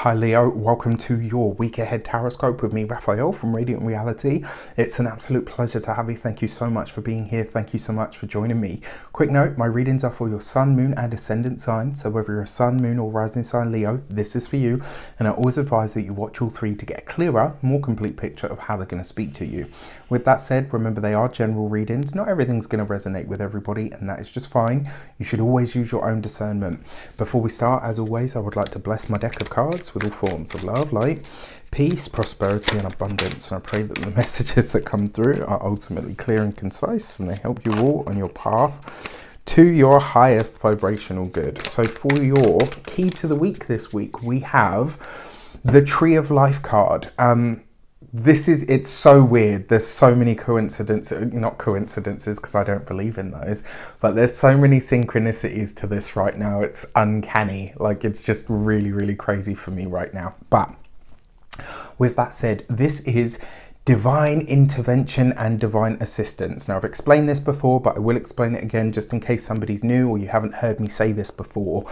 Hi Leo, welcome to your week ahead Taroscope with me, Raphael from Reydiant Reality. It's an absolute pleasure to have you. Thank you so much for being here. Thank you so much for joining me. Quick note, my readings are for your sun, moon and ascendant sign. So whether you're a sun, moon or rising sign Leo, this is for you. And I always advise that you watch all three to get a clearer, more complete picture of how they're going to speak to you. With that said, remember they are general readings. Not everything's going to resonate with everybody, and that is just fine. You should always use your own discernment. Before we start, as always, I would like to bless my deck of cards with all forms of love, light, peace, prosperity and abundance. And I pray that the messages that come through are ultimately clear and concise, and they help you all on your path to your highest vibrational good. So for your key to the week this week, we have the Tree of Life card. It's so weird. There's so many coincidences, not coincidences because I don't believe in those, but there's so many synchronicities to this right now. It's uncanny. Like, it's just really, really crazy for me right now. But with that said, this is divine intervention and divine assistance. Now, I've explained this before, but I will explain it again just in case somebody's new or you haven't heard me say this before.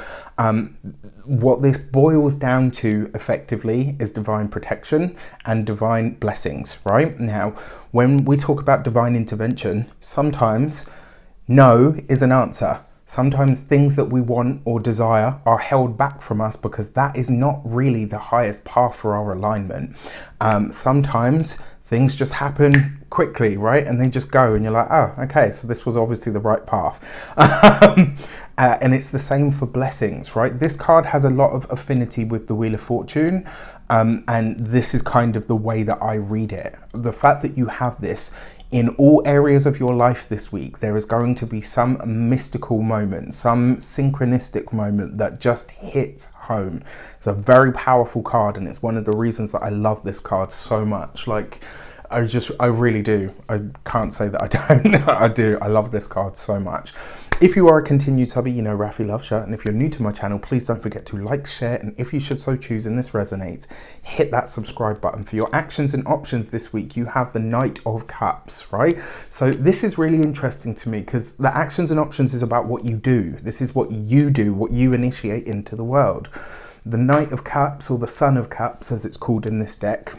What this boils down to effectively is divine protection and divine blessings, right? Now, when we talk about divine intervention, sometimes no is an answer. Sometimes things that we want or desire are held back from us because that is not really the highest path for our alignment. Sometimes things just happen quickly, right? And they just go and you're like, oh, okay, so this was obviously the right path. And it's the same for blessings, right? This card has a lot of affinity with the Wheel of Fortune. And this is kind of the way that I read it. The fact that you have this in all areas of your life this week, there is going to be some mystical moment, some synchronistic moment that just hits home. It's a very powerful card, and it's one of the reasons that I love this card so much. Like, I really do. I can't say that I don't. I do. I love this card so much. If you are a continued subby, you know Rafi loves you. And if you're new to my channel, please don't forget to like, share, and if you should so choose and this resonates, hit that subscribe button. For your actions and options this week, you have the Knight of Cups, right? So this is really interesting to me because the actions and options is about what you do. This is what you do, what you initiate into the world. The Knight of Cups, or the Son of Cups, as it's called in this deck,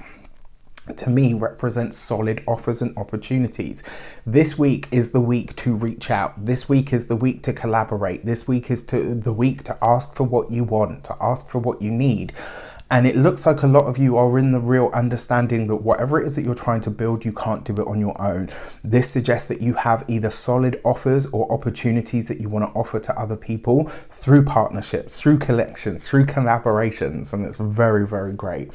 to me represents solid offers and opportunities. This week is the week to reach out. This week is the week to collaborate. This week is the week to ask for what you want, to ask for what you need. And it looks like a lot of you are in the real understanding that whatever it is that you're trying to build, you can't do it on your own. This suggests that you have either solid offers or opportunities that you want to offer to other people through partnerships, through collections, through collaborations. And it's very, very great.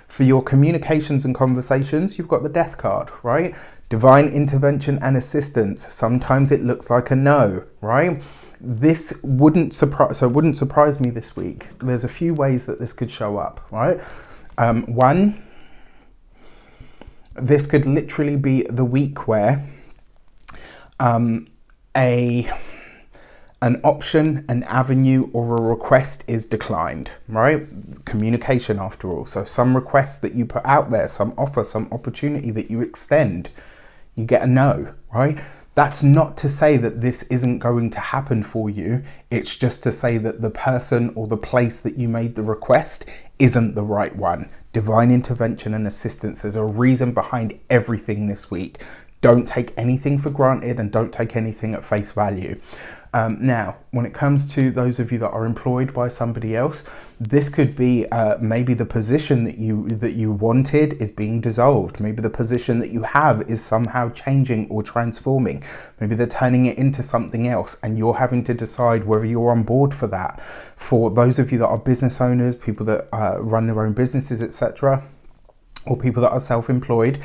For your communications and conversations, you've got the Death card, right? Divine intervention and assistance. Sometimes it looks like a no, right? This wouldn't surprise me this week. There's a few ways that this could show up, right? One, this could literally be the week where an option, an avenue, or a request is declined, right? Communication, after all. So some request that you put out there, some offer, some opportunity that you extend, you get a no, right? That's not to say that this isn't going to happen for you. It's just to say that the person or the place that you made the request isn't the right one. Divine intervention and assistance. There's a reason behind everything this week. Don't take anything for granted and don't take anything at face value. Now, when it comes to those of you that are employed by somebody else, this could be maybe the position that you wanted is being dissolved. Maybe the position that you have is somehow changing or transforming. Maybe they're turning it into something else and you're having to decide whether you're on board for that. For those of you that are business owners, people that run their own businesses, etc., or people that are self-employed,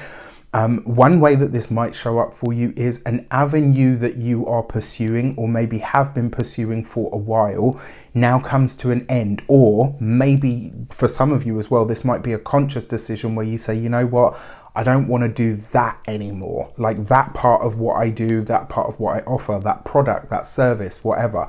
one way that this might show up for you is an avenue that you are pursuing or maybe have been pursuing for a while now comes to an end. Or maybe for some of you as well, this might be a conscious decision where you say, you know what, I don't want to do that anymore. Like that part of what I do, that part of what I offer, that product, that service, whatever.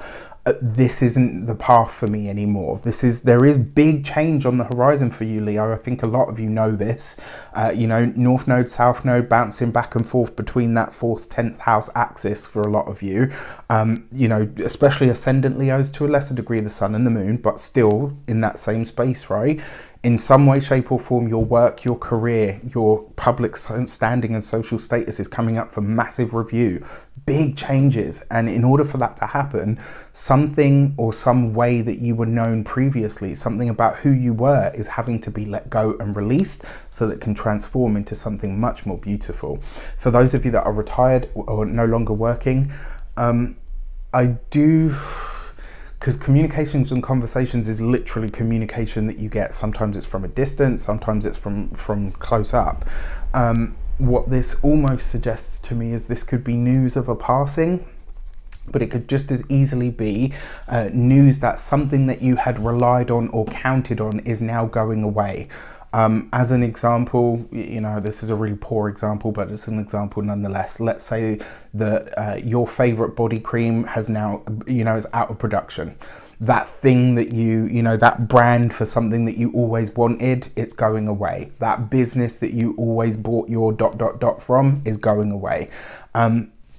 This isn't the path for me anymore. There is big change on the horizon for you, Leo. I think a lot of you know this. North node, south node, bouncing back and forth between that 4th, 10th house axis for a lot of you. Especially ascendant Leos, to a lesser degree the sun and the moon, but still in that same space, right? in some way, shape or form, your work, your career, your public standing and social status is coming up for massive review, big changes. And in order for that to happen, something or some way that you were known previously, something about who you were, is having to be let go and released so that it can transform into something much more beautiful. For those of you that are retired or no longer working, I do... because communications and conversations is literally communication that you get. Sometimes it's from a distance, sometimes it's from close up. What this almost suggests to me is this could be news of a passing, but it could just as easily be news that something that you had relied on or counted on is now going away. As an example, this is a really poor example, but it's an example nonetheless. Let's say that your favorite body cream has now, is out of production. That thing that that brand for something that you always wanted, it's going away. That business that you always bought your ... from is going away.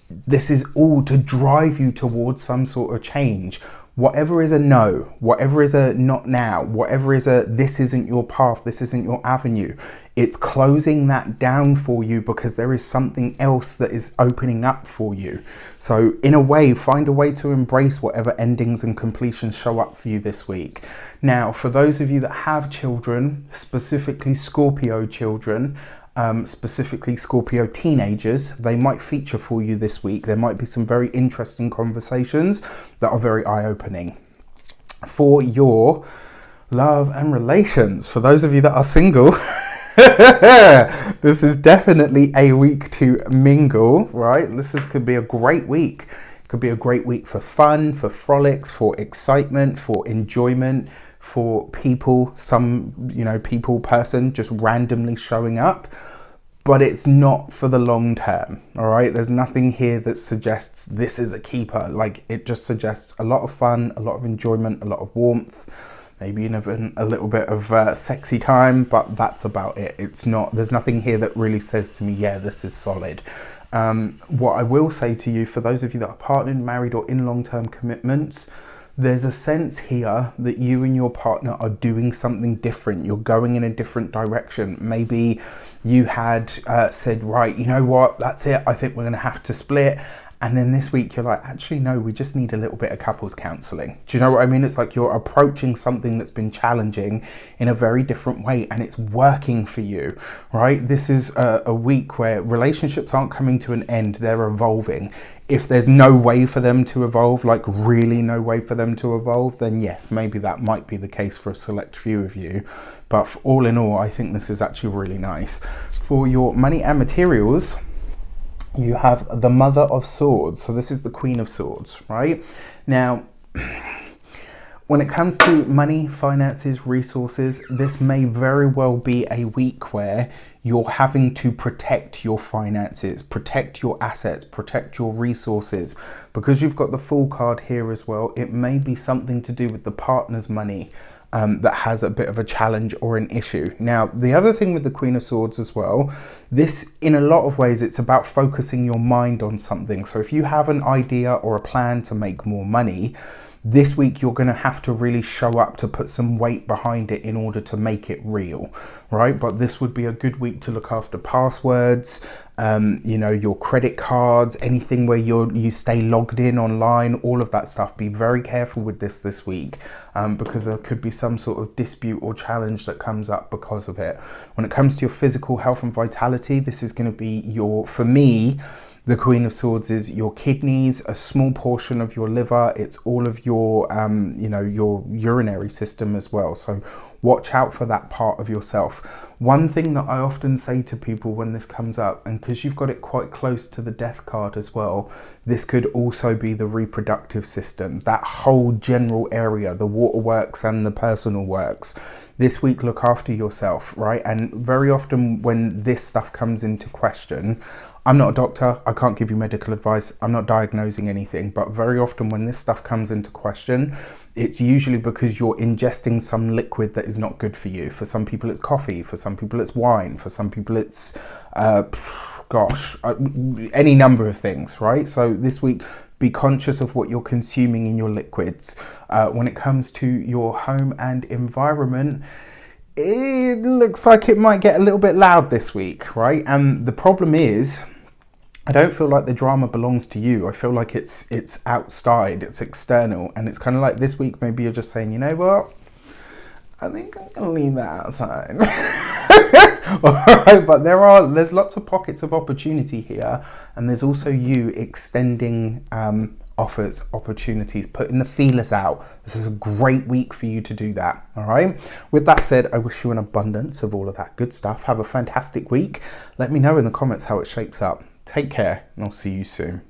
This is all to drive you towards some sort of change. Whatever is a no, whatever is a not now, whatever is a this isn't your path, this isn't your avenue, it's closing that down for you because there is something else that is opening up for you. So in a way, find a way to embrace whatever endings and completions show up for you this week. Now, for those of you that have children, specifically Scorpio children, specifically Scorpio teenagers, they might feature for you this week. There might be some very interesting conversations that are very eye-opening. For your love and relations, for those of you that are single, this is definitely a week to mingle, right? Could be a great week. It could be a great week for fun, for frolics, for excitement, for enjoyment, for people, person just randomly showing up, but it's not for the long term. All right, there's nothing here that suggests this is a keeper. Like, it just suggests a lot of fun, a lot of enjoyment, a lot of warmth, maybe even a little bit of sexy time, but that's about it. There's nothing here that really says to me, yeah, this is solid. What I will say to you, for those of you that are partnered, married, or in long-term commitments, there's a sense here that you and your partner are doing something different. You're going in a different direction. Maybe you had said, right, you know what, that's it. I think we're going to have to split. And then this week you're like, actually, no, we just need a little bit of couples counseling. Do you know what I mean? It's like you're approaching something that's been challenging in a very different way and it's working for you, right? This is a week where relationships aren't coming to an end, they're evolving. If there's no way for them to evolve, like really no way for them to evolve, then yes, maybe that might be the case for a select few of you. But for all in all, I think this is actually really nice. For your money and materials, you have the Mother of Swords. So this is the Queen of Swords, right? Now, when it comes to money, finances, resources, this may very well be a week where you're having to protect your finances, protect your assets, protect your resources. Because you've got the Fool card here as well, it may be something to do with the partner's money that has a bit of a challenge or an issue. Now, the other thing with the Queen of Swords as well, this, in a lot of ways, it's about focusing your mind on something. So if you have an idea or a plan to make more money, this week you're going to have to really show up to put some weight behind it in order to make it real, right? But this would be a good week to look after passwords, your credit cards, anything where you stay logged in online, all of that stuff. Be very careful with this week because there could be some sort of dispute or challenge that comes up because of it. When it comes to your physical health and vitality, this is going to be for me, the Queen of Swords is your kidneys, a small portion of your liver. It's all of your, your urinary system as well. So watch out for that part of yourself. One thing that I often say to people when this comes up, and because you've got it quite close to the Death card as well, this could also be the reproductive system, that whole general area, the waterworks and the personal works. This week, look after yourself, right? And very often when this stuff comes into question, I'm not a doctor, I can't give you medical advice, I'm not diagnosing anything, but very often when this stuff comes into question, it's usually because you're ingesting some liquid that is not good for you. For some people it's coffee, for some people it's wine, for some people it's, any number of things, right? So this week, be conscious of what you're consuming in your liquids. When it comes to your home and environment, it looks like it might get a little bit loud this week, right? And the problem is, I don't feel like the drama belongs to you. I feel like it's outside, it's external, and it's kind of like this week maybe you're just saying, you know what? I think I'm gonna leave that outside. Alright, but there's lots of pockets of opportunity here, and there's also you extending offers, opportunities, putting the feelers out. This is a great week for you to do that. All right. With that said, I wish you an abundance of all of that good stuff. Have a fantastic week. Let me know in the comments how it shapes up. Take care, and I'll see you soon.